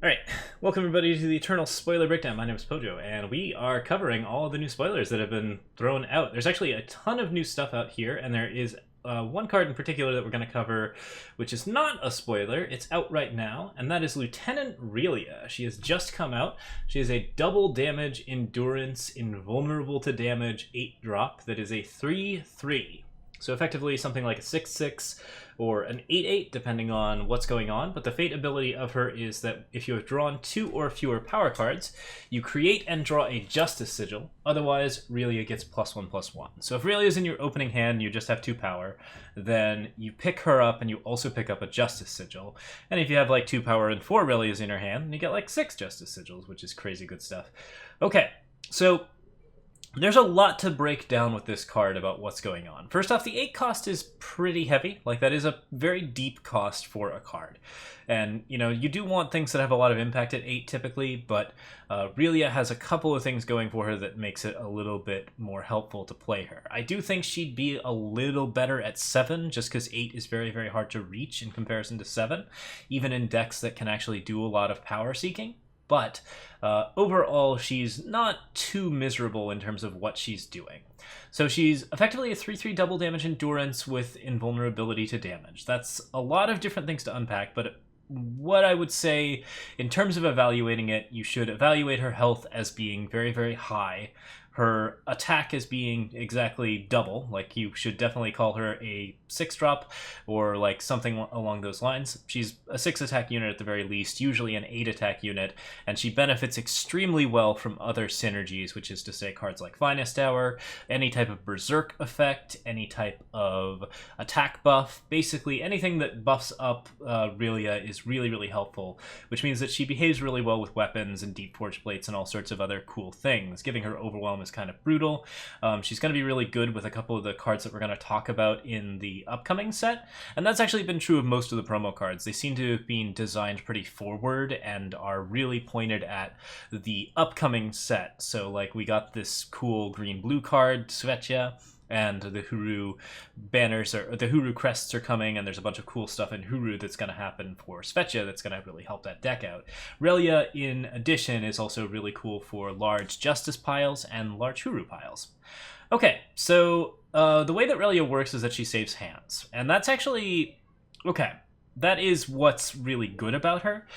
Alright, welcome everybody to the Eternal Spoiler Breakdown. My name is Pojo, and we are covering all the new spoilers that have been thrown out. There's actually a ton of new stuff out here, and there is one card in particular that we're going to cover, which is not a spoiler. It's out right now, and that is Lieutenant Relia. She has just come out. She is a double damage endurance, invulnerable to damage 8-drop that is a 3/3. So effectively something like a 6/6 or an 8/8 depending on what's going on, but the fate ability of her is that if you have drawn 2 or fewer power cards, you create and draw a Justice Sigil, otherwise Relia gets +1/+1. So if Relia is in your opening hand and you just have 2 power, then you pick her up and you also pick up a Justice Sigil. And if you have like 2 power and 4 Relias in your hand, then you get like 6 Justice Sigils, which is crazy good stuff. Okay, so there's a lot to break down with this card about what's going on. First off, the 8 cost is pretty heavy. Like, that is a very deep cost for a card. And, you know, you do want things that have a lot of impact at 8 typically, but Relia has a couple of things going for her that makes it a little bit more helpful to play her. I do think she'd be a little better at 7, just because 8 is very, very hard to reach in comparison to 7, even in decks that can actually do a lot of power seeking. But overall, she's not too miserable in terms of what she's doing. So she's effectively a 3/3 double damage endurance with invulnerability to damage. That's a lot of different things to unpack, but what I would say in terms of evaluating it, you should evaluate her health as being very, very high. Her attack as being exactly double, like you should definitely call her a 6-drop or like something along those lines. She's a 6 attack unit at the very least, usually an 8 attack unit, and she benefits extremely well from other synergies, which is to say cards like Finest Hour, any type of Berserk effect, any type of attack buff, basically anything that buffs up Relia is really, really helpful, which means that she behaves really well with weapons and Deep Forge Plates and all sorts of other cool things. Giving her Overwhelm is kind of brutal. She's going to be really good with a couple of the cards that we're going to talk about in the upcoming set, and that's actually been true of most of the promo cards. They seem to have been designed pretty forward and are really pointed at the upcoming set. So like we got this cool green-blue card, Svetja, and the Huru banners, or the Huru crests are coming, and there's a bunch of cool stuff in Huru that's going to happen for Svetja that's going to really help that deck out. Relia, in addition, is also really cool for large Justice piles and large Huru piles. Okay, so the way that Relia works is that she saves hands, and that's actually, okay, that is what's really good about her.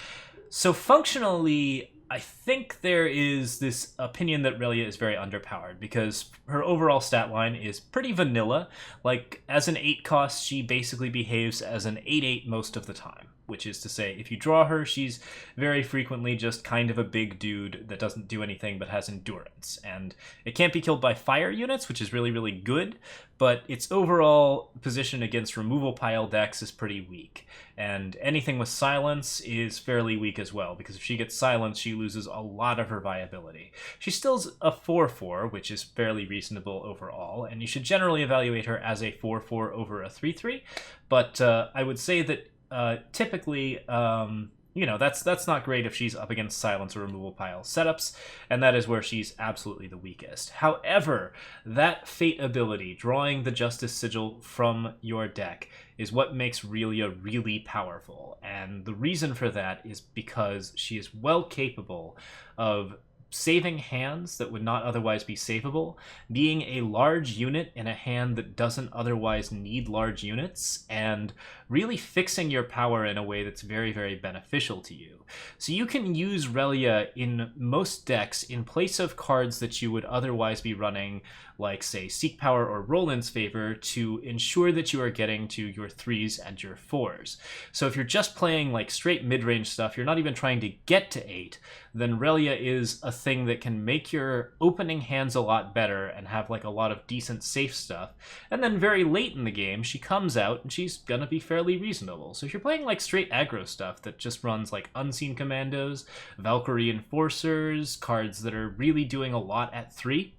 So functionally, I think there is this opinion that Relia is very underpowered because her overall stat line is pretty vanilla. Like, as an 8 cost, she basically behaves as an 8/8 most of the time, which is to say, if you draw her, she's very frequently just kind of a big dude that doesn't do anything but has endurance. And it can't be killed by fire units, which is really, really good, but its overall position against removal pile decks is pretty weak. And anything with silence is fairly weak as well, because if she gets silence, she loses a lot of her viability. She still's a 4/4, which is fairly reasonable overall, and you should generally evaluate her as a 4/4 over a 3/3, but I would say that typically, you know, that's not great if she's up against silence or removal pile setups, and that is where she's absolutely the weakest. However, that fate ability, drawing the Justice Sigil from your deck, is what makes Relia really powerful, and the reason for that is because she is well capable of saving hands that would not otherwise be savable, being a large unit in a hand that doesn't otherwise need large units, and really fixing your power in a way that's very, very beneficial to you. So you can use Relia in most decks in place of cards that you would otherwise be running, like, say, Seek Power or Roland's Favor, to ensure that you are getting to your 3s and your 4s. So if you're just playing, like, straight mid-range stuff, you're not even trying to get to 8, then Relia is a thing that can make your opening hands a lot better and have, like, a lot of decent safe stuff. And then very late in the game, she comes out and she's gonna be fairly reasonable. So if you're playing, like, straight aggro stuff that just runs, like, Unseen Commandos, Valkyrie Enforcers, cards that are really doing a lot at 3,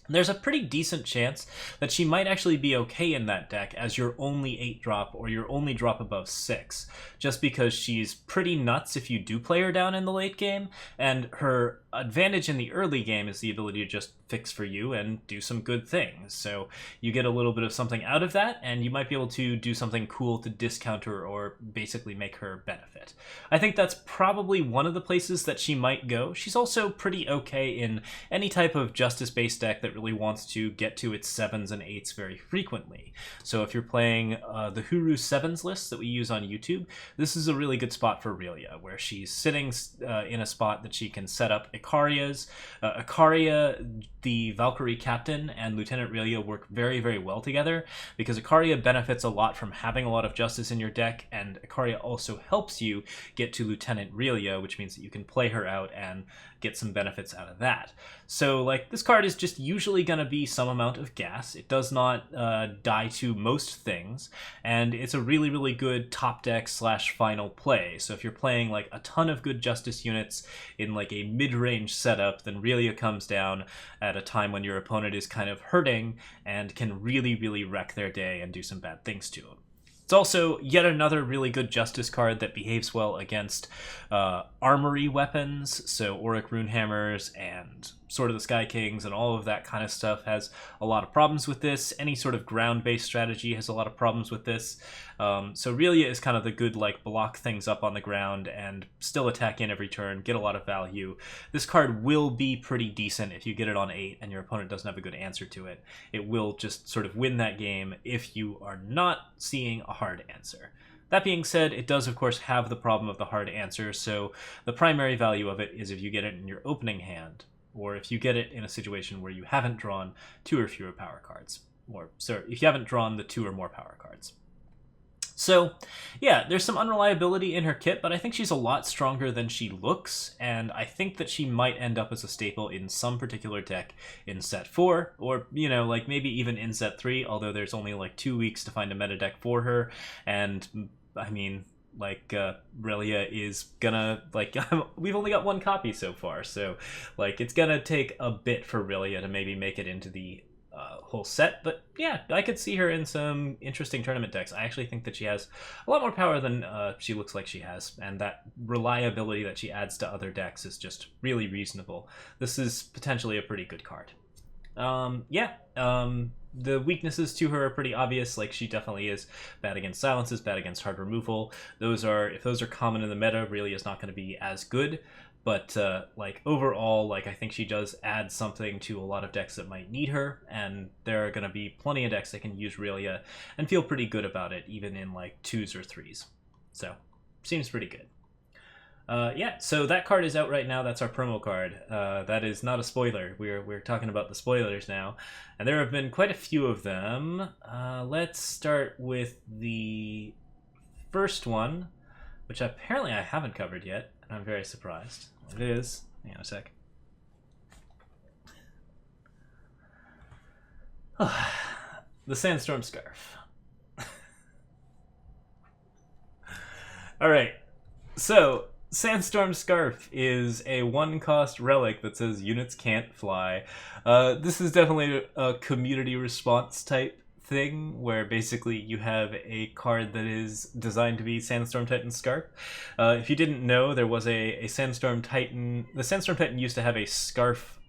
there's a pretty decent chance that she might actually be okay in that deck as your only 8-drop or your only drop above 6, just because she's pretty nuts if you do play her down in the late game, and her advantage in the early game is the ability to just fix for you and do some good things. So you get a little bit of something out of that, and you might be able to do something cool to discount her or basically make her benefit. I think that's probably one of the places that she might go. She's also pretty okay in any type of justice-based deck that really wants to get to its 7s and 8s very frequently. So if you're playing the Huru 7s list that we use on YouTube, this is a really good spot for Relia, where she's sitting in a spot that she can set up Icaria's. Icaria, the Valkyrie captain, and Lieutenant Relia work very, very well together, because Icaria benefits a lot from having a lot of justice in your deck, and Icaria also helps you get to Lieutenant Relia, which means that you can play her out and get some benefits out of that. So, like, this card is just usually going to be some amount of gas. It does not die to most things, and it's a really, really good top deck / final play. So if you're playing, like, a ton of good justice units in, like, a mid-range setup, then Relia comes down at a time when your opponent is kind of hurting and can really, really wreck their day and do some bad things to them. It's also yet another really good Justice card that behaves well against armory weapons, so Auric Runehammers and Sword of the Sky Kings and all of that kind of stuff has a lot of problems with this. Any sort of ground-based strategy has a lot of problems with this. So Relia is kind of the good, like, block things up on the ground and still attack in every turn, get a lot of value. This card will be pretty decent if you get it on 8 and your opponent doesn't have a good answer to it. It will just sort of win that game if you are not seeing a hard answer. That being said, it does of course have the problem of the hard answer, so the primary value of it is if you get it in your opening hand, or if you get it in a situation where you haven't drawn 2 or fewer power cards. Or, sorry, if you haven't drawn the 2 or more power cards. So, yeah, there's some unreliability in her kit, but I think she's a lot stronger than she looks, and I think that she might end up as a staple in some particular deck in set 4, or, you know, like, maybe even in set 3, although there's only, like, 2 weeks to find a meta deck for her, and, I mean, like, Relia is gonna, like, we've only got 1 copy so far, so, like, it's gonna take a bit for Relia to maybe make it into the whole set, but yeah, I could see her in some interesting tournament decks. I actually think that she has a lot more power than she looks like she has, and that reliability that she adds to other decks is just really reasonable. This is potentially a pretty good card. The weaknesses to her are pretty obvious. Like, she definitely is bad against silences, bad against hard removal. If those are common in the meta, really is not going to be as good. But, like, overall, like, I think she does add something to a lot of decks that might need her, and there are going to be plenty of decks that can use Relia and feel pretty good about it, even in, like, 2s or 3s. So, seems pretty good. Yeah, so that card is out right now. That's our promo card. That is not a spoiler. We're talking about the spoilers now, and there have been quite a few of them. Let's start with the first one, which apparently I haven't covered yet, and I'm very surprised. It is. Hang on a sec. The Sandstorm Scarf. Alright, so Sandstorm Scarf is a 1-cost relic that says units can't fly. This is definitely a community response type thing, where basically you have a card that is designed to be Sandstorm Titan Scarf. If you didn't know, there was a Sandstorm Titan. The Sandstorm Titan used to have a scarf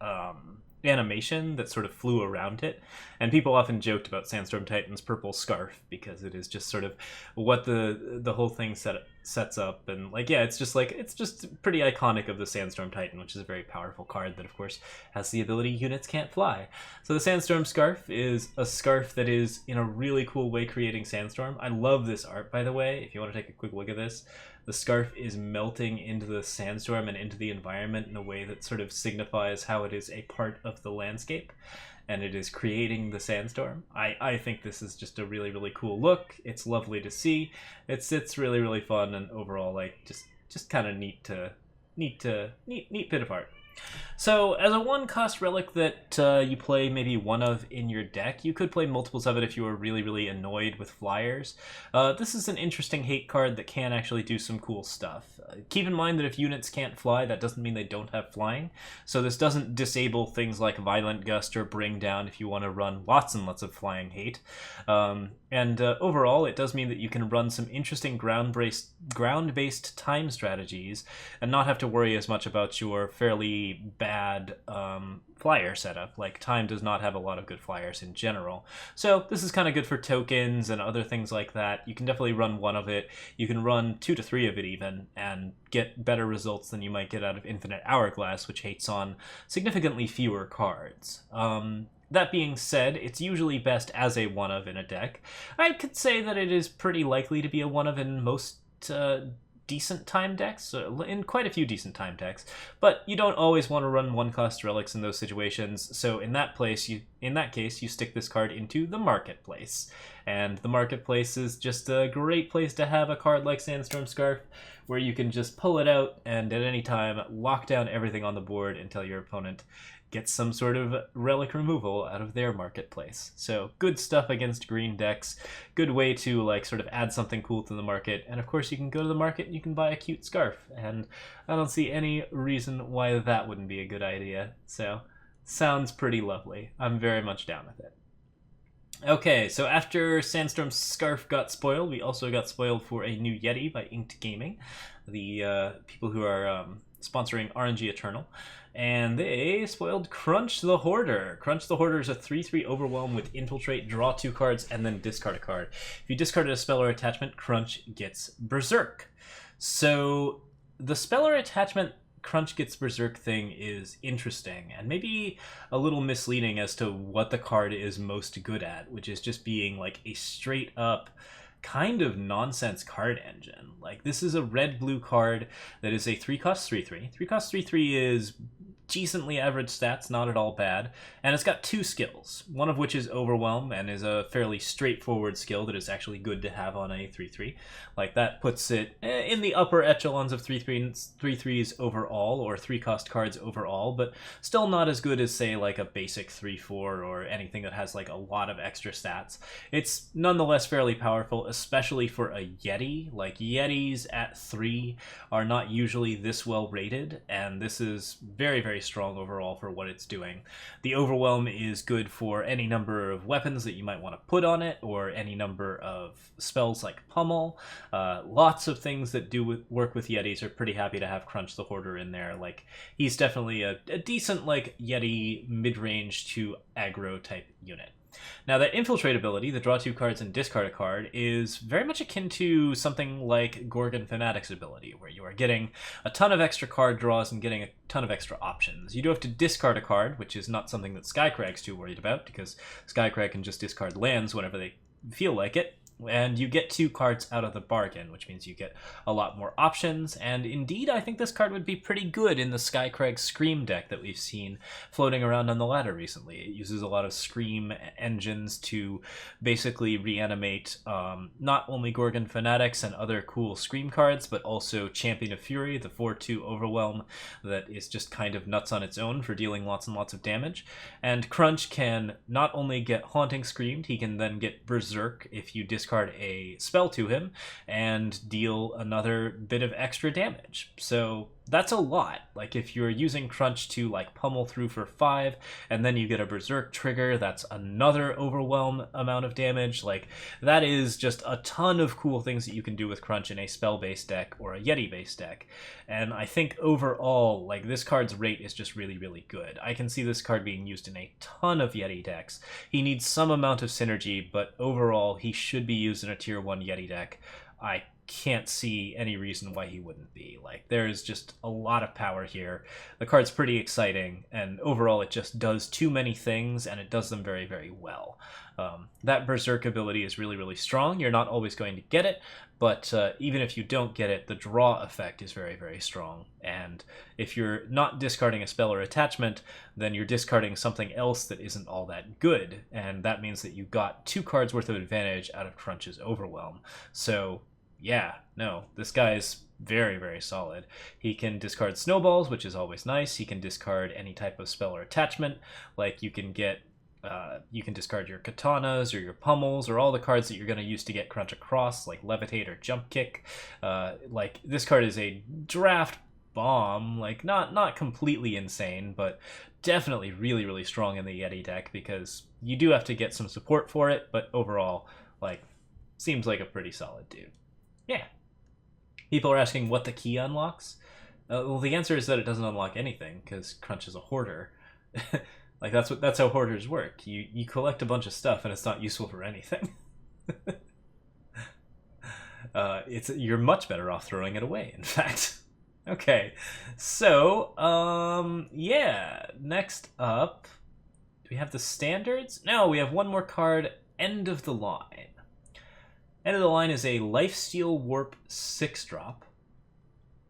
animation that sort of flew around it, and people often joked about Sandstorm Titan's purple scarf because it is just sort of what the whole thing sets up, and like, yeah, it's just pretty iconic of the Sandstorm Titan, which is a very powerful card that of course has the ability units can't fly. So the Sandstorm Scarf is a scarf that is in a really cool way creating Sandstorm. I love this art, by the way. If you want to take a quick look at this, the scarf is melting into the sandstorm and into the environment in a way that sort of signifies how it is a part of the landscape, and it is creating the sandstorm. I think this is just a really, really cool look. It's lovely to see. It's really, really fun, and overall, like, just kind of neat bit of art. So, as a 1-cost relic that you play maybe one of in your deck, you could play multiples of it if you were really, really annoyed with flyers. This is an interesting hate card that can actually do some cool stuff. Keep in mind that if units can't fly, that doesn't mean they don't have flying. So this doesn't disable things like Violent Gust or Bring Down if you want to run lots and lots of flying hate. Overall, it does mean that you can run some interesting ground-based time strategies and not have to worry as much about your fairly pretty bad flyer setup. Like, Time does not have a lot of good flyers in general. So this is kind of good for tokens and other things like that. You can definitely run one of it. You can run 2 to 3 of it even, and get better results than you might get out of Infinite Hourglass, which hates on significantly fewer cards. That being said, it's usually best as a one-of in a deck. I could say that it is pretty likely to be a one-of in most decent time decks, in quite a few decent time decks, but you don't always want to run one-cost relics in those situations, so in that case, you stick this card into the Marketplace. And the Marketplace is just a great place to have a card like Sandstorm Scarf, where you can just pull it out and at any time lock down everything on the board until your opponent gets some sort of relic removal out of their Marketplace. So good stuff against green decks, good way to like sort of add something cool to the market, and of course you can go to the market and you can buy a cute scarf, and I don't see any reason why that wouldn't be a good idea. So sounds pretty lovely. I'm very much down with it. Okay, so after Sandstorm Scarf got spoiled, we also got spoiled for a new Yeti by Inked Gaming, the people who are sponsoring RNG Eternal, and they spoiled Crunch the Hoarder. Crunch the Hoarder is a 3/3 Overwhelm with Infiltrate, draw 2 cards, and then discard a card. If you discarded a spell or attachment, Crunch gets Berserk. So the spell or attachment Crunch gets Berserk thing is interesting, and maybe a little misleading as to what the card is most good at, which is just being like a straight up kind of nonsense card engine. Like, this is a red-blue card that is a 3-cost 3/3. 3-cost 3/3 is decently average stats, not at all bad, and it's got 2 skills, one of which is Overwhelm, and is a fairly straightforward skill that is actually good to have on a 3/3. Like, that puts it in the upper echelons of 3/3s overall, or 3-cost cards overall, but still not as good as, say, like a basic 3/4 or anything that has like a lot of extra stats. It's nonetheless fairly powerful, especially for a Yeti. Like, Yetis at 3 are not usually this well rated, and this is very, very strong overall for what it's doing. The Overwhelm is good for any number of weapons that you might want to put on it, or any number of spells like Pummel. Lots of things that do work with Yetis are pretty happy to have Crunch the Hoarder in there. Like, he's definitely a decent like Yeti mid-range to aggro type unit. Now, that Infiltrate ability, the draw 2 cards and discard a card, is very much akin to something like Gorgon Fanatic's ability, where you are getting a ton of extra card draws and getting a ton of extra options. You do have to discard a card, which is not something that Skycrag's too worried about, because Skycrag can just discard lands whenever they feel like it. And you get 2 cards out of the bargain, which means you get a lot more options, and indeed I think this card would be pretty good in the Skycrag Scream deck that we've seen floating around on the ladder recently. It uses a lot of Scream engines to basically reanimate not only Gorgon Fanatics and other cool Scream cards, but also Champion of Fury, the 4/2 Overwhelm that is just kind of nuts on its own for dealing lots and lots of damage. And Crunch can not only get Haunting Screamed, he can then get Berserk if you discard a spell to him and deal another bit of extra damage. So that's a lot. Like, if you're using Crunch to like pummel through for 5 and then you get a Berserk trigger, that's another Overwhelm amount of damage. Like, that is just a ton of cool things that you can do with Crunch in a spell-based deck or a Yeti-based deck. And I think overall, like, this card's rate is just really, really good. I can see this card being used in a ton of Yeti decks. He needs some amount of synergy, but overall he should be used in a tier 1 Yeti deck. I can't see any reason why he wouldn't be. Like, there's just a lot of power here. The card's pretty exciting, and overall it just does too many things, and it does them very, very well. That Berserk ability is really, really strong. You're not always going to get it, but even if you don't get it, the draw effect is very, very strong. And if you're not discarding a spell or attachment, then you're discarding something else that isn't all that good, and that means that you got 2 cards worth of advantage out of Crunch's Overwhelm. So yeah, no, this guy's very, very solid. He can discard snowballs, which is always nice. He can discard any type of spell or attachment. Like, you can discard your katanas or your pummels or all the cards that you're going to use to get Crunch across, like Levitate or Jump Kick. Like, this card is a draft bomb. Like, not completely insane, but definitely really, really strong in the Yeti deck, because you do have to get some support for it, but overall, like, seems like a pretty solid dude. Yeah. People are asking what the key unlocks. Well, the answer is that it doesn't unlock anything because Crunch is a hoarder. Like that's how hoarders work. You collect a bunch of stuff and it's not useful for anything. You're much better off throwing it away, in fact. Okay, so yeah. Next up, do we have the standards? No, we have one more card. End of the line. End of the line is a Lifesteal Warp 6-drop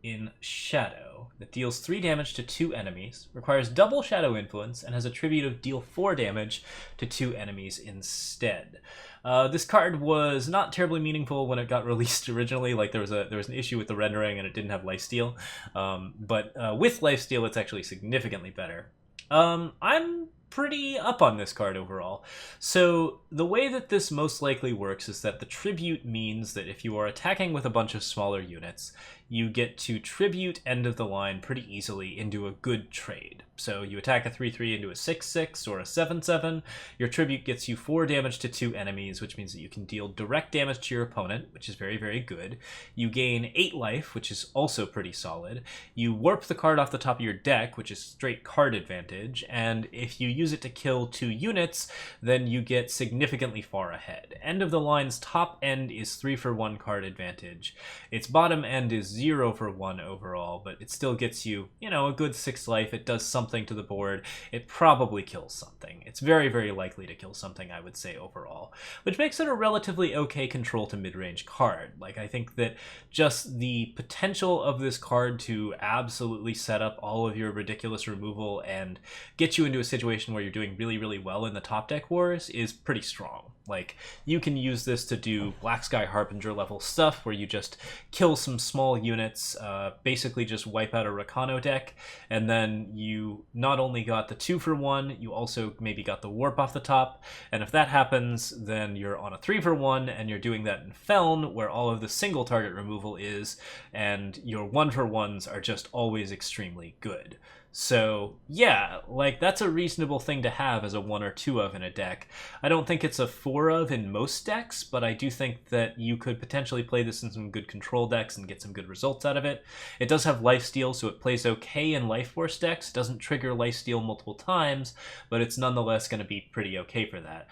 in Shadow that deals 3 damage to 2 enemies, requires double Shadow Influence, and has a tribute of deal 4 damage to 2 enemies instead. This card was not terribly meaningful when it got released originally. Like there was an issue with the rendering and it didn't have lifesteal. But with lifesteal, it's actually significantly better. I'm pretty up on this card overall. So the way that this most likely works is that the tribute means that if you are attacking with a bunch of smaller units, you get to tribute End of the Line pretty easily into a good trade. So you attack a 3/3 into a 6/6 or a 7/7. Your tribute gets you 4 damage to 2 enemies, which means that you can deal direct damage to your opponent, which is very, very good. You gain 8 life, which is also pretty solid. You warp the card off the top of your deck, which is straight card advantage. And if you use it to kill 2 units, then you get significantly far ahead. End of the Line's top end is 3-for-1 card advantage. Its bottom end is 0-for-1 overall, but it still gets you, a good 6 life. It does something to the board. It probably kills something. It's very, very likely to kill something, I would say, overall, which makes it a relatively okay control to mid-range card. Like, I think that just the potential of this card to absolutely set up all of your ridiculous removal and get you into a situation where you're doing really, really well in the top deck wars is pretty strong. Like, you can use this to do Black Sky Harbinger level stuff where you just kill some small units, basically just wipe out a Rakano deck, and then you not only got the 2-for-1, you also maybe got the warp off the top, and if that happens, then you're on a 3-for-1, and you're doing that in Feln, where all of the single target removal is, and your 1-for-1s are just always extremely good. So, yeah, like, that's a reasonable thing to have as a 1 or 2 of in a deck. I don't think it's a 4 of in most decks, but I do think that you could potentially play this in some good control decks and get some good results out of it. It does have lifesteal, so it plays okay in Life Force decks. It doesn't trigger lifesteal multiple times, but it's nonetheless going to be pretty okay for that.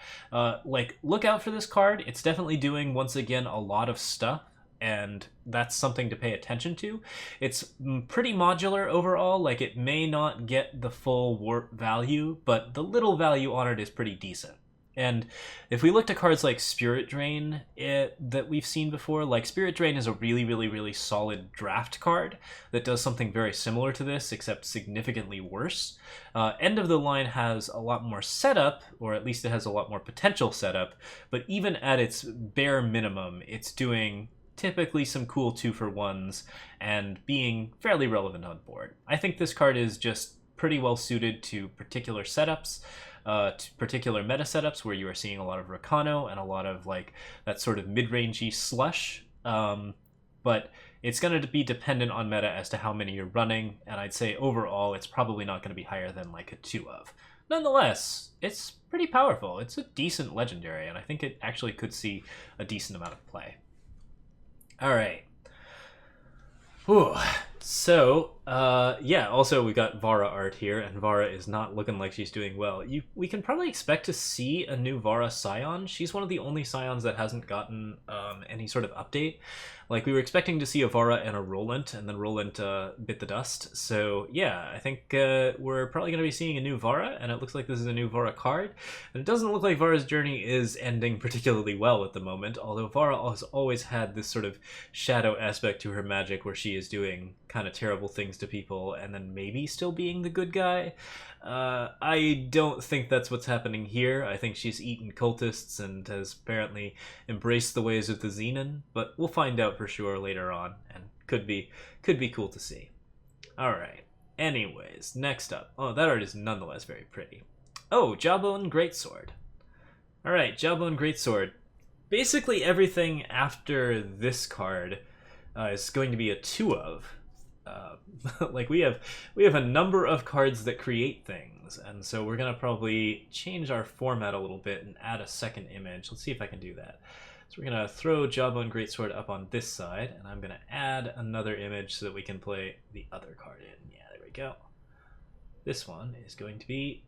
Look out for this card. It's definitely doing, once again, a lot of stuff, and that's something to pay attention to. It's pretty modular overall. Like, it may not get the full warp value, but the little value on it is pretty decent. And if we look at cards like Spirit Drain that we've seen before, like Spirit Drain is a really, really, really solid draft card that does something very similar to this, except significantly worse. End of the Line has a lot more setup, or at least it has a lot more potential setup, but even at its bare minimum, it's doing typically some cool 2-for-1s and being fairly relevant on board. I think this card is just pretty well suited to particular setups, to particular meta setups where you are seeing a lot of Rakano and a lot of like that sort of mid-rangey slush. But it's going to be dependent on meta as to how many you're running, and I'd say overall it's probably not going to be higher than like a 2 of. Nonetheless, it's pretty powerful. It's a decent legendary, and I think it actually could see a decent amount of play. All right. Whew. So, yeah, also we got Vara art here, and Vara is not looking like she's doing well. We can probably expect to see a new Vara Scion. She's one of the only Scions that hasn't gotten any sort of update. Like, we were expecting to see a Vara and a Roland, and then Roland bit the dust. So, yeah, I think we're probably going to be seeing a new Vara, and it looks like this is a new Vara card. And it doesn't look like Vara's journey is ending particularly well at the moment, although Vara has always had this sort of shadow aspect to her magic where she is doing kind of terrible things to people and then maybe still being the good guy. I don't think that's what's happening here. I think she's eaten cultists and has apparently embraced the ways of the Xenon, but we'll find out for sure later on, and could be cool to see. Alright, anyways, next up. Oh, that art is nonetheless very pretty. Oh, Jawbone Greatsword. Alright, Jawbone Greatsword. Basically everything after this card is going to be a 2 of. Like, we have a number of cards that create things, and so we're gonna probably change our format a little bit and add a second image. Let's see if I can do that. So we're going to throw Jawbone Greatsword up on this side, and I'm going to add another image so that we can play the other card in. Yeah, there we go. This one is going to be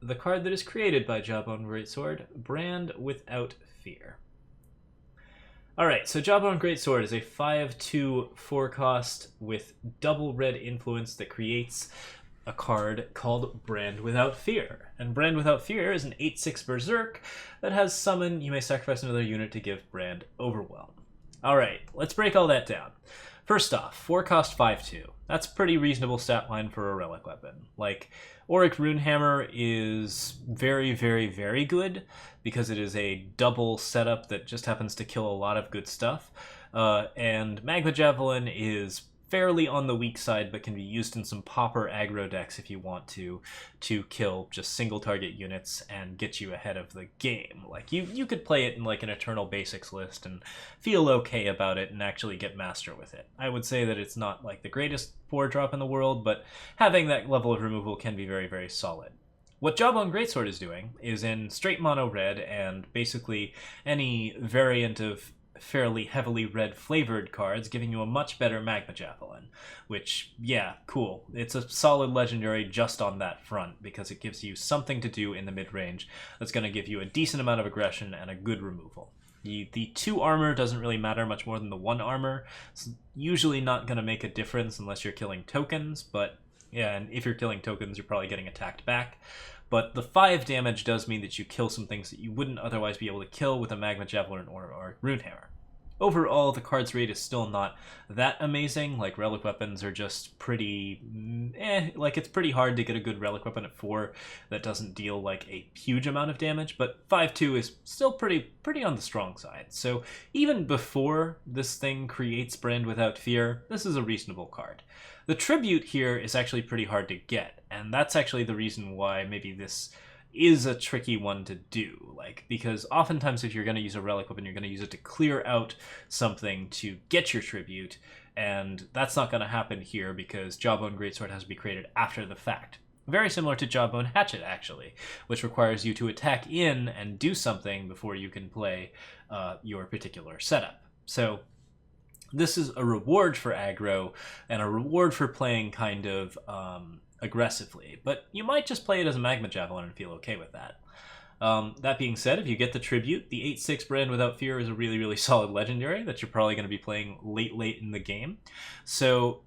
the card that is created by Jawbone Greatsword, Brand Without Fear. Alright, so Jawbone Greatsword is a 5/2 4-cost with double red influence that creates a card called Brand Without Fear. And Brand Without Fear is an 8/6 Berserk that has Summon. You may sacrifice another unit to give Brand Overwhelm. Alright, let's break all that down. First off, 4-cost 5/2. That's a pretty reasonable stat line for a relic weapon. Like, Auric Runehammer is very, very, very good because it is a double setup that just happens to kill a lot of good stuff. And Magma Javelin is fairly on the weak side, but can be used in some popper aggro decks if you want to kill just single target units and get you ahead of the game. Like, you could play it in like an Eternal Basics list and feel okay about it and actually get Master with it. I would say that it's not like the greatest 4-drop in the world, but having that level of removal can be very, very solid. What Jawbone Greatsword is doing is in straight mono red and basically any variant of fairly heavily red flavored cards, giving you a much better Magma Javelin, which, yeah, cool. It's a solid legendary just on that front because it gives you something to do in the mid-range that's going to give you a decent amount of aggression and a good removal. The 2 armor doesn't really matter much more than the 1 armor. It's usually not going to make a difference unless you're killing tokens, but yeah, and if you're killing tokens, you're probably getting attacked back. But the 5 damage does mean that you kill some things that you wouldn't otherwise be able to kill with a Magma Javelin or Runehammer. Overall, the card's rate is still not that amazing. Like, relic weapons are just pretty like, it's pretty hard to get a good relic weapon at 4 that doesn't deal like a huge amount of damage, but 5/2 is still pretty on the strong side. So even before this thing creates Brand Without Fear, this is a reasonable card. The tribute here is actually pretty hard to get, and that's actually the reason why maybe this is a tricky one to do, like, because oftentimes if you're going to use a relic weapon, you're going to use it to clear out something to get your tribute, and that's not going to happen here because Jawbone Greatsword has to be created after the fact. Very similar to Jawbone Hatchet, actually, which requires you to attack in and do something before you can play your particular setup. So this is a reward for aggro and a reward for playing kind of aggressively, but you might just play it as a Magma Javelin and feel okay with that. That being said, if you get the tribute, the 8/6 Brand Without Fear is a really, really solid legendary that you're probably going to be playing late in the game. So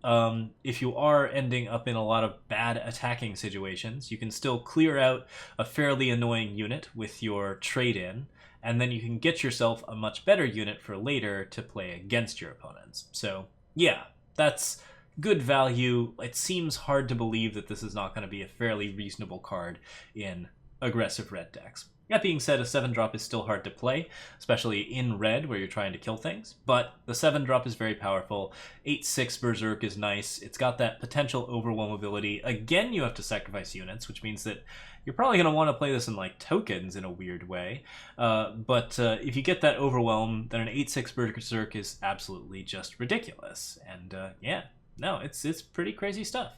if you are ending up in a lot of bad attacking situations, you can still clear out a fairly annoying unit with your trade-in, and then you can get yourself a much better unit for later to play against your opponents. So yeah, that's good value. It seems hard to believe that this is not going to be a fairly reasonable card in aggressive red decks. That being said, a 7-drop is still hard to play, especially in red where you're trying to kill things, but the 7-drop is very powerful. 8/6 Berserk is nice. It's got that potential overwhelm ability. Again, you have to sacrifice units, which means that you're probably going to want to play this in like tokens in a weird way, but if you get that overwhelm, then an 8/6 Berserk is absolutely just ridiculous, and yeah. No, it's pretty crazy stuff.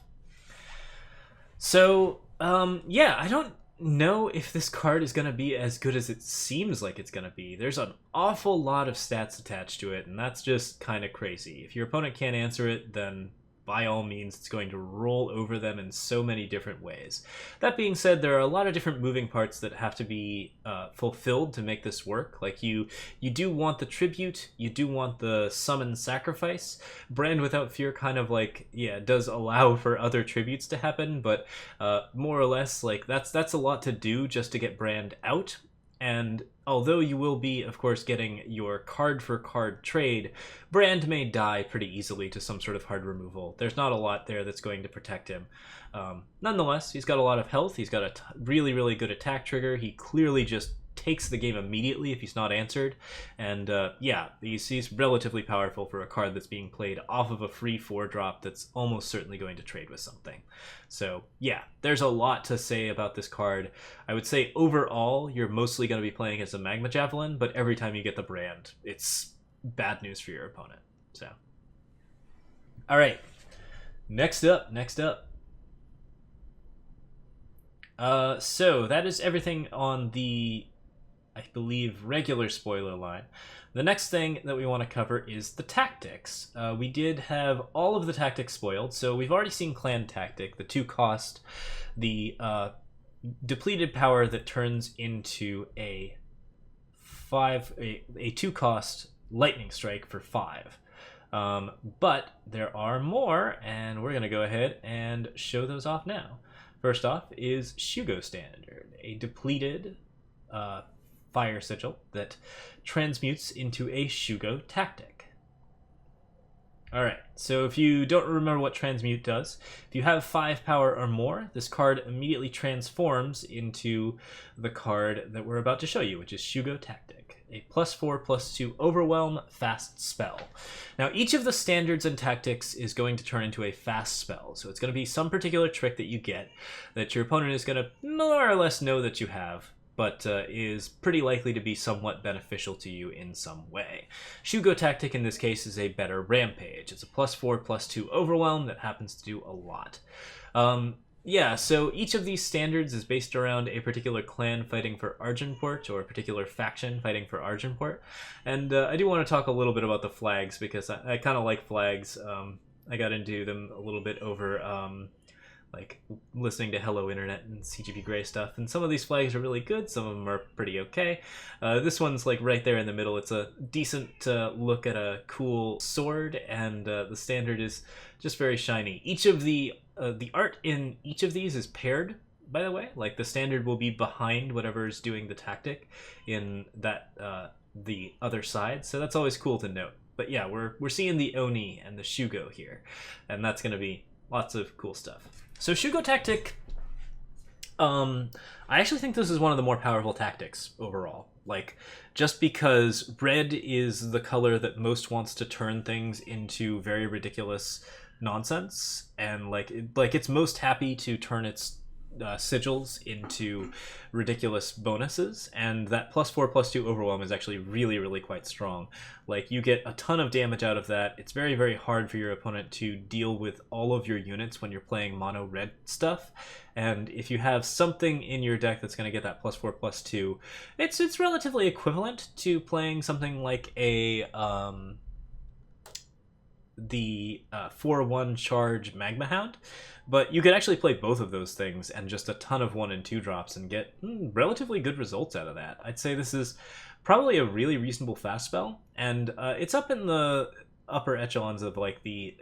So, yeah, I don't know if this card is going to be as good as it seems like it's going to be. There's an awful lot of stats attached to it, and that's just kind of crazy. If your opponent can't answer it, then by all means, it's going to roll over them in so many different ways. That being said, there are a lot of different moving parts that have to be fulfilled to make this work. Like, you do want the tribute, you do want the summon sacrifice. Brand Without Fear kind of like, yeah, does allow for other tributes to happen, but more or less, like, that's a lot to do just to get Brand out. And although you will be, of course, getting your card-for-card trade, Brand may die pretty easily to some sort of hard removal. There's not a lot there that's going to protect him. Nonetheless, he's got a lot of health. He's got a really, really good attack trigger. He clearly just takes the game immediately if he's not answered. And yeah, he's relatively powerful for a card that's being played off of a free 4-drop that's almost certainly going to trade with something. So yeah, there's a lot to say about this card. I would say overall, you're mostly going to be playing as a Magma Javelin, but every time you get the Brand, it's bad news for your opponent. So, all right, next up. So that is everything on the I believe, regular spoiler line. The next thing that we want to cover is the tactics. We did have all of the tactics spoiled, so we've already seen Clan Tactic, the 2-cost, the depleted power that turns into a 2-cost lightning strike for 5. But there are more, and we're going to go ahead and show those off now. First off is Shugo Standard, a depleted fire sigil that transmutes into a Shugo tactic. Alright, so if you don't remember what transmute does, if you have 5 power or more, this card immediately transforms into the card that we're about to show you, which is Shugo Tactic, a +4/+2 overwhelm fast spell. Now each of the standards and tactics is going to turn into a fast spell, so it's going to be some particular trick that you get that your opponent is going to more or less know that you have, but is pretty likely to be somewhat beneficial to you in some way. Shugo Tactic in this case is a better Rampage. It's a +4/+2 overwhelm that happens to do a lot. Yeah, so each of these standards is based around a particular clan fighting for Argenport, or a particular faction fighting for Argenport. And I do want to talk a little bit about the flags, because I kind of like flags. I got into them a little bit over like listening to Hello Internet and CGP Grey stuff, and some of these flags are really good, some of them are pretty okay. This one's like right there in the middle. It's a decent look at a cool sword, and the standard is just very shiny. Each of the art in each of these is paired, by the way. Like the standard will be behind whatever's doing the tactic in that the other side, so that's always cool to note. But yeah, we're seeing the Oni and the Shugo here, and that's going to be lots of cool stuff. So Shugo Tactic, I actually think this is one of the more powerful tactics overall. Like, just because red is the color that most wants to turn things into very ridiculous nonsense, and like it's most happy to turn its sigils into ridiculous bonuses, and that +4/+2 overwhelm is actually really quite strong. Like, you get a ton of damage out of that. It's very hard for your opponent to deal with all of your units when you're playing mono red stuff, and if you have something in your deck that's going to get that +4/+2, it's relatively equivalent to playing something like a the 4/1 charge Magma Hound, but you could actually play both of those things and just a ton of 1 and 2 drops and get relatively good results out of that. I'd say this is probably a really reasonable fast spell, and it's up in the upper echelons of like the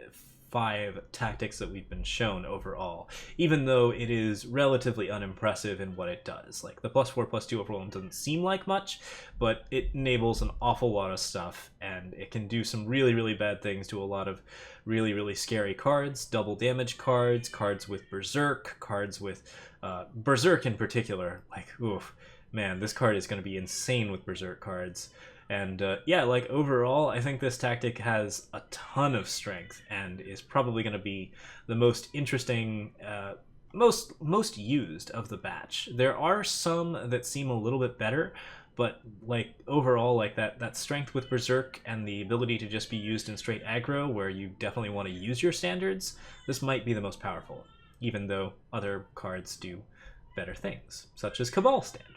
5 tactics that we've been shown overall, even though it is relatively unimpressive in what it does. Like, the +4/+2 overwhelm doesn't seem like much, but it enables an awful lot of stuff, and it can do some really bad things to a lot of really scary cards, double damage cards, cards with Berserk, cards with Berserk in particular. Like, oof, man, this card is going to be insane with Berserk cards. And yeah, like overall, I think this tactic has a ton of strength and is probably going to be the most interesting, most used of the batch. There are some that seem a little bit better, but like overall, like that strength with Berserk and the ability to just be used in straight aggro, where you definitely want to use your standards, this might be the most powerful, even though other cards do better things, such as Cabal Standard.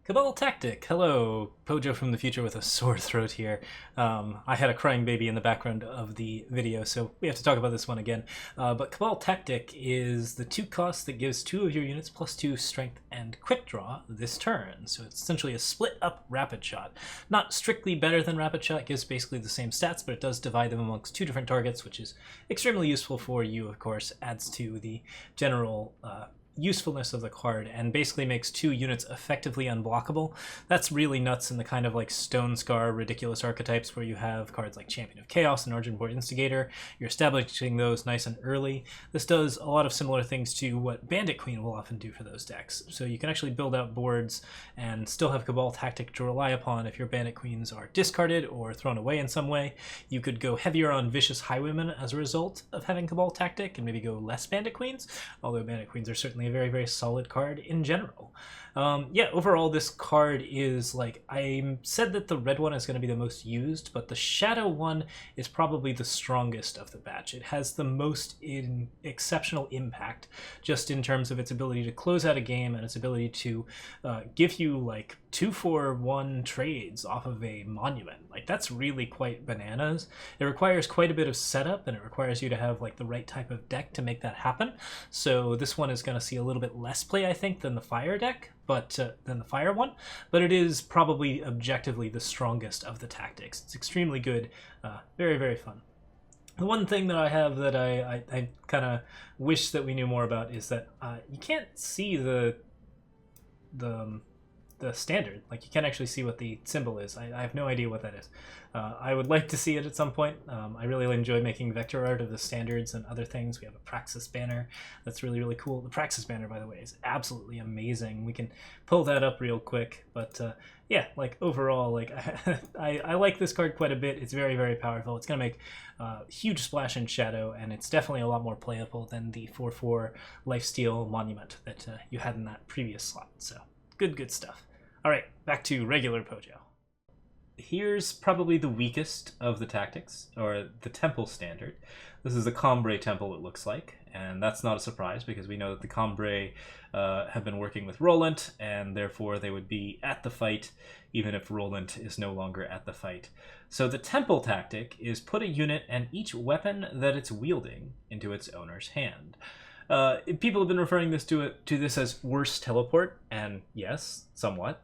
Cabal Tactic. Hello, Pojo from the future with a sore throat here. I had a crying baby in the background of the video, so we have to talk about this one again. But Cabal Tactic is the 2-cost that gives 2 of your units +2 strength and quick draw this turn. So it's essentially a split up Rapid Shot. Not strictly better than Rapid Shot, it gives basically the same stats, but it does divide them amongst 2 different targets, which is extremely useful for you, of course. Adds to the general usefulness of the card, and basically makes 2 units effectively unblockable. That's really nuts in the kind of like Stone Scar ridiculous archetypes where you have cards like Champion of Chaos and Argenport Instigator. You're establishing those nice and early. This does a lot of similar things to what Bandit Queen will often do for those decks. So you can actually build out boards and still have Cabal Tactic to rely upon if your Bandit Queens are discarded or thrown away in some way. You could go heavier on Vicious Highwaymen as a result of having Cabal Tactic and maybe go less Bandit Queens, although Bandit Queens are certainly definitely a very, very solid card in general. Yeah, overall, this card is, like, I said that the red one is going to be the most used, but the shadow one is probably the strongest of the batch. It has the most exceptional impact, just in terms of its ability to close out a game and its ability to give you, like, 2-for-1 trades off of a monument. Like, that's really quite bananas. It requires quite a bit of setup, and it requires you to have, like, the right type of deck to make that happen. So this one is going to see a little bit less play, I think, than the fire deck, but than the fire one, but it is probably objectively the strongest of the tactics. It's extremely good, very, very fun. The one thing that I have that I kind of wish that we knew more about is that you can't see the standard. Like, you can't actually see what the symbol is. I have no idea what that is. I would like to see it at some point. I really enjoy making vector art of the standards and other things. We have a Praxis banner that's really, really cool. The Praxis banner, by the way, is absolutely amazing. We can pull that up real quick. But yeah, like, overall, like, I like this card quite a bit. It's very, very powerful. It's going to make huge splash in Shadow, and it's definitely a lot more playable than the 4/4 Lifesteal Monument that you had in that previous slot. So good stuff. All right, back to regular Pojo. Here's probably the weakest of the tactics, or the Temple standard. This is the Cambrai Temple, it looks like, and that's not a surprise because we know that the Cambrai have been working with Roland, and therefore they would be at the fight even if Roland is no longer at the fight. So the Temple tactic is put a unit and each weapon that it's wielding into its owner's hand. People have been referring to this as worse teleport, and yes, somewhat.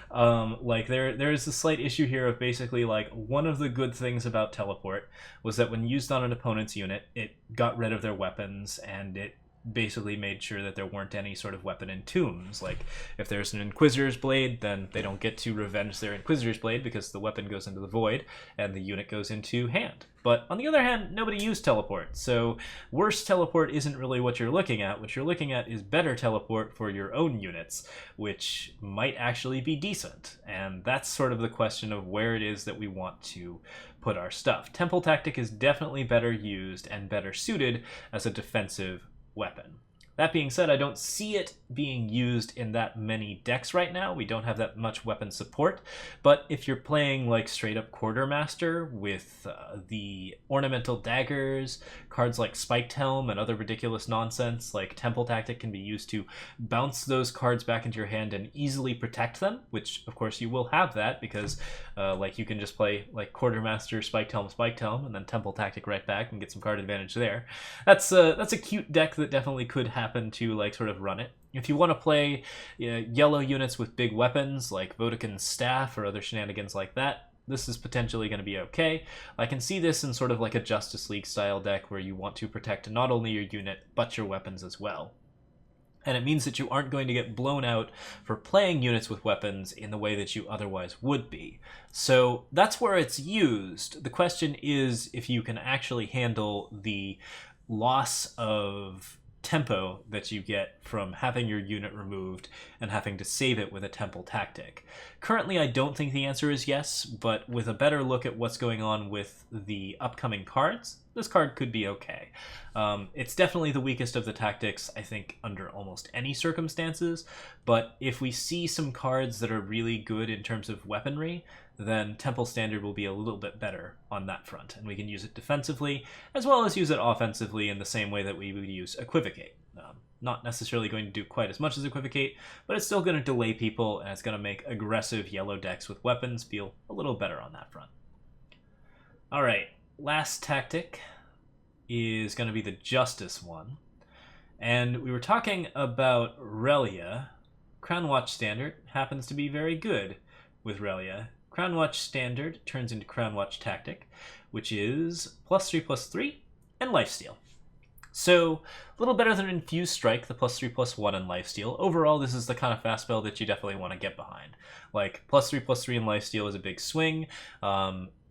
Like, there is a slight issue here of basically, like, one of the good things about teleport was that when used on an opponent's unit, it got rid of their weapons, and it basically made sure that there weren't any sort of weapon entombs. Like, if there's an Inquisitor's Blade, then they don't get to revenge their Inquisitor's Blade because the weapon goes into the void and the unit goes into hand. But on the other hand, nobody used teleport, so worse teleport isn't really what you're looking at. What you're looking at is better teleport for your own units, which might actually be decent. And that's sort of the question of where it is that we want to put our stuff. Temple tactic is definitely better used and better suited as a defensive weapon. That being said, I don't see it being used in that many decks right now. We don't have that much weapon support, but if you're playing, like, straight up Quartermaster with the ornamental daggers, cards like Spiked Helm and other ridiculous nonsense, like, Temple tactic can be used to bounce those cards back into your hand and easily protect them, which of course you will have that because like, you can just play, like, Quartermaster, Spiked Helm, and then Temple tactic right back and get some card advantage there. That's a cute deck that definitely could happen to, like, sort of run it. If you want to play yellow units with big weapons like Vodakin's Staff or other shenanigans like that, this is potentially going to be okay. I can see this in sort of like a Justice League style deck where you want to protect not only your unit but your weapons as well. And it means that you aren't going to get blown out for playing units with weapons in the way that you otherwise would be. So that's where it's used. The question is if you can actually handle the loss of tempo that you get from having your unit removed and having to save it with a Temple tactic. Currently, I don't think the answer is yes, but with a better look at what's going on with the upcoming cards, this card could be okay. It's definitely the weakest of the tactics, I think, under almost any circumstances, but if we see some cards that are really good in terms of weaponry, then Temple Standard will be a little bit better on that front, and we can use it defensively, as well as use it offensively in the same way that we would use Equivocate. Not necessarily going to do quite as much as Equivocate, but it's still going to delay people, and it's going to make aggressive yellow decks with weapons feel a little better on that front. Alright, last tactic is going to be the Justice one. And we were talking about Relia. Crown Watch Standard happens to be very good with Relia. Crown Watch Standard turns into Crown Watch Tactic, which is +3/+3 and Lifesteal. So, a little better than Infused Strike, the +3/+1 and Lifesteal. Overall, this is the kind of fast spell that you definitely want to get behind. Like, +3/+3 and Lifesteal is a big swing.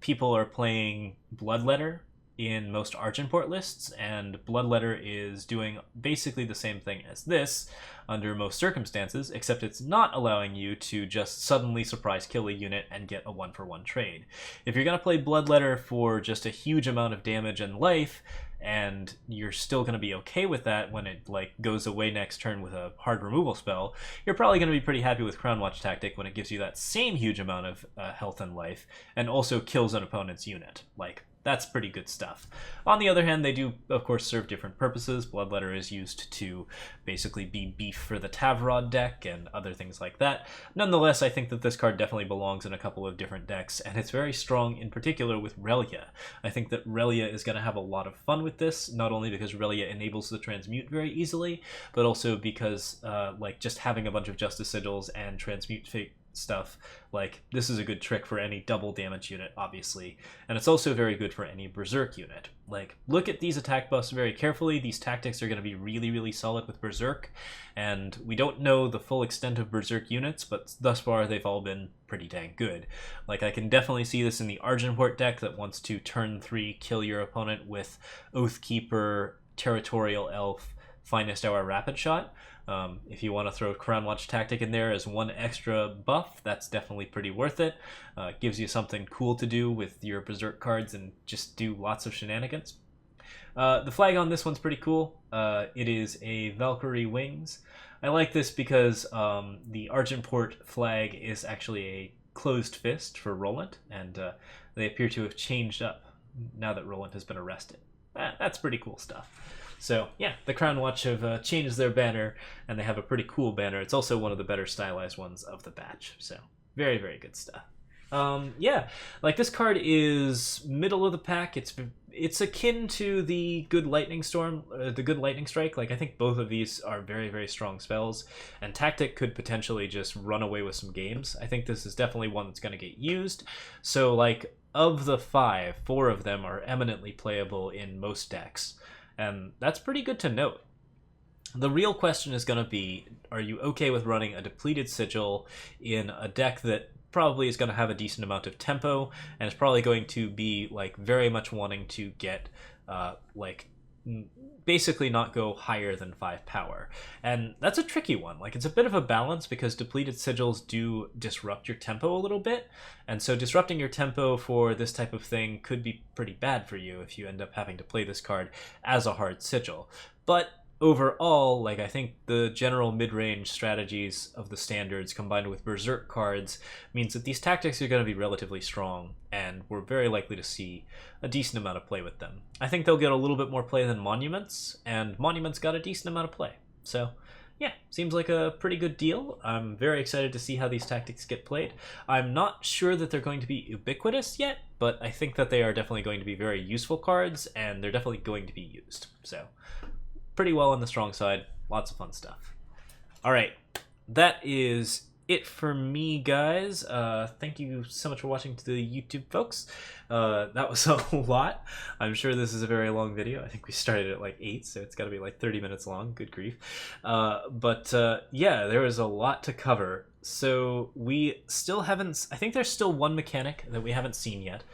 People are playing Bloodletter in most Argenport lists, and Bloodletter is doing basically the same thing as this under most circumstances, except it's not allowing you to just suddenly surprise kill a unit and get a 1-for-1 trade. If you're going to play Bloodletter for just a huge amount of damage and life, and you're still going to be okay with that when it like goes away next turn with a hard removal spell, you're probably going to be pretty happy with Crown Watch Tactic when it gives you that same huge amount of health and life, and also kills an opponent's unit. Like, that's pretty good stuff. On the other hand, they do, of course, serve different purposes. Bloodletter is used to basically be beef for the Tavrod deck and other things like that. Nonetheless, I think that this card definitely belongs in a couple of different decks, and it's very strong in particular with Relia. I think that Relia is going to have a lot of fun with this, not only because Relia enables the transmute very easily, but also because like just having a bunch of Justice Sigils and transmute fate stuff, like, this is a good trick for any double damage unit, obviously, and it's also very good for any Berserk unit. Like, look at these attack buffs very carefully. These tactics are going to be really, really solid with Berserk, and we don't know the full extent of Berserk units, but thus far they've all been pretty dang good. Like, I can definitely see this in the Argenport deck that wants to turn 3 kill your opponent with Oathkeeper, Territorial Elf, Finest Hour Rapid Shot. If you want to throw Crown Watch Tactic in there as one extra buff, that's definitely pretty worth it. Gives you something cool to do with your Berserk cards and just do lots of shenanigans. The flag on this one's pretty cool. It is a Valkyrie Wings. I like this because the Argenport flag is actually a closed fist for Roland, and they appear to have changed up now that Roland has been arrested. That's pretty cool stuff. So yeah, the Crown Watch have changed their banner, and they have a pretty cool banner. It's also one of the better stylized ones of the batch, so very, very good stuff. Yeah, like, this card is middle of the pack. It's akin to the good Lightning Storm, the good Lightning Strike. Like, I think both of these are very, very strong spells, and Tactic could potentially just run away with some games. I think this is definitely one that's going to get used. So, like, of the 5, 4 of them are eminently playable in most decks, and that's pretty good to note. The real question is going to be, are you okay with running a depleted sigil in a deck that probably is going to have a decent amount of tempo, and is probably going to be like very much wanting to get like basically not go higher than 5 power? And that's a tricky one. Like, it's a bit of a balance because depleted sigils do disrupt your tempo a little bit, and so disrupting your tempo for this type of thing could be pretty bad for you if you end up having to play this card as a hard sigil. But overall, like, I think the general mid-range strategies of the standards combined with Berserk cards means that these tactics are going to be relatively strong, and we're very likely to see a decent amount of play with them. I think they'll get a little bit more play than Monuments, and Monuments got a decent amount of play. So yeah, seems like a pretty good deal. I'm very excited to see how these tactics get played. I'm not sure that they're going to be ubiquitous yet, but I think that they are definitely going to be very useful cards, and they're definitely going to be used. So pretty well on the strong side. Lots of fun stuff. All right, that is it for me, guys. Thank you so much for watching to the YouTube folks. That was a lot. I'm sure this is a very long video. I think we started at like 8, so it's got to be like 30 minutes long. Good grief. Yeah, there was a lot to cover. So we still haven't... I think there's still one mechanic that we haven't seen yet.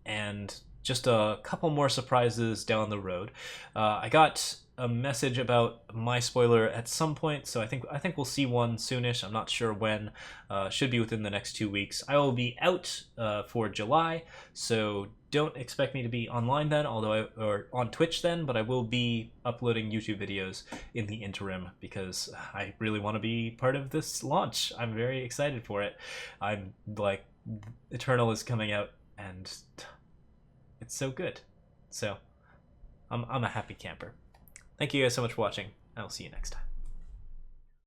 And just a couple more surprises down the road. I got a message about my spoiler at some point, so I think we'll see one soonish. I'm not sure when. Should be within the next 2 weeks. I will be out for July, so don't expect me to be online then, or on Twitch then, but I will be uploading YouTube videos in the interim because I really want to be part of this launch. I'm very excited for it. I'm like, Eternal is coming out, and it's so good. So I'm a happy camper. Thank you guys so much for watching. I will see you next time.